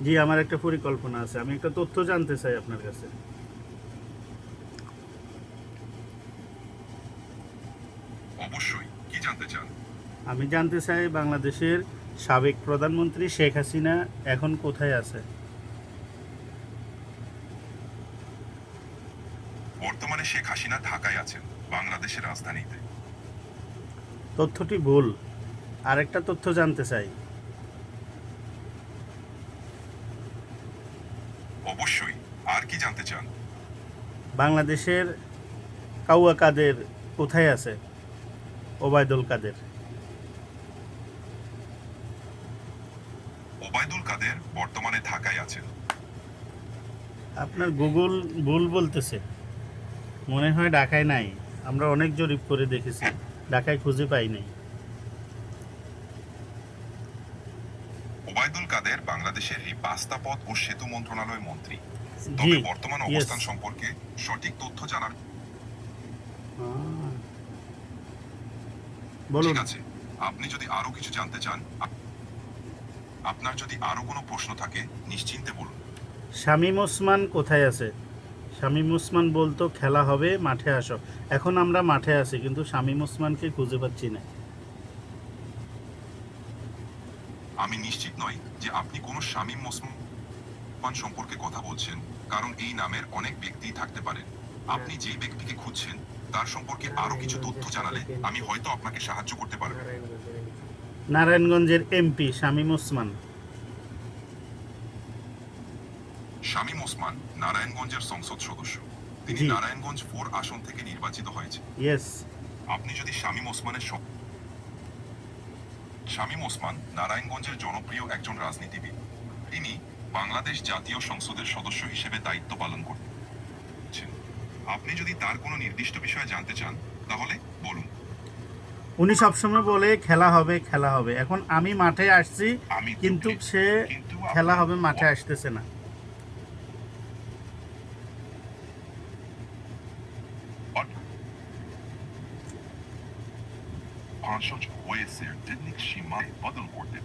জি, আমার একটা পরিকল্পনা আছে। আমি একটা তথ্য জানতে চাই আপনার কাছে। অবশ্যই, কি জানতে চান? আমি জানতে চাই বাংলাদেশের সাবেক প্রধানমন্ত্রী শেখ হাসিনা এখন কোথায় আছে? বর্তমানে শেখ হাসিনা ঢাকায় আছেন, বাংলাদেশের রাজধানীতে। তথ্যটি ভুল। আরেকটা তথ্য জানতে চাই। অবশ্যই, আর কি জানতে চান? বাংলাদেশের কাউয়া কাদের কোথায় আছে? ওবায়দুল কাদের। ওবায়দুল কাদের বর্তমানে ঢাকায় আছেন। আপনার গুগল ভুল বলতেছে। মনে হয় ঢাকায় নাই। আমরা অনেক জরিপ করে দেখেছি। হ্যাঁ, ঢাকায় খুঁজে পাই নাই। ওবায়দুল কাদের বাংলাদেশের রাস্তাপথ ও সেতু মন্ত্রণালয় মন্ত্রী। জি, তবে বর্তমান ইয়েস। অবস্থান সম্পর্কে সঠিক তথ্য জানার। ঠিক বলুন। আছে, আপনি যদি আরো কিছু জানতে চান, আপনার যদি আরো কোনো প্রশ্ন থাকে, নিশ্চিন্তে বলুন। শামীম ওসমান কোথায় আছে? শামীম ওসমান বলতো খেলা হবে মাঠে আসো। এখন আমরা মাঠে আছি কিন্তু শামীম ওসমানকে খুঁজে পাচ্ছি না। আমি নিশ্চিত নই যে আপনি কোনো শামীম ওসমান সম্পর্কে কথা বলছেন, কারণ এই নামের অনেক ব্যক্তি থাকতে পারেন। আপনি যেই ব্যক্তিকে খুঁজছেন তার সম্পর্কে আরো কিছু তথ্য জানালে আমি হয়তো আপনাকে সাহায্য করতে পারব। নারায়ণগঞ্জের এমপি শামীম ওসমান। শামীম ওসমান নারায়ণগঞ্জের সংসদ সদস্য। তিনি জি, নারায়ণগঞ্জ 4 আসন থেকে নির্বাচিত হয়েছে। ইয়েস। আপনি যদি শামীম ওসমান নারায়ণগঞ্জের জনপ্রিয় একজন রাজনীতিবিদ। তিনি বাংলাদেশ জাতীয় সংসদের সদস্য হিসেবে দায়িত্ব পালন করছেন। আপনি যদি তার কোনো নির্দিষ্ট বিষয়ে জানতে চান, তাহলে বলুন। উনি সবসময় বলে খেলা হবে খেলা হবে। এখন আমি মাঠে আসছি আমি কিন্তু দুঃখিত, সে কিন্তু খেলা আপনার হবে মাঠে আসতেছে না। পাঁচশ হয়েছে টেকনিক সীমায় বদল করতে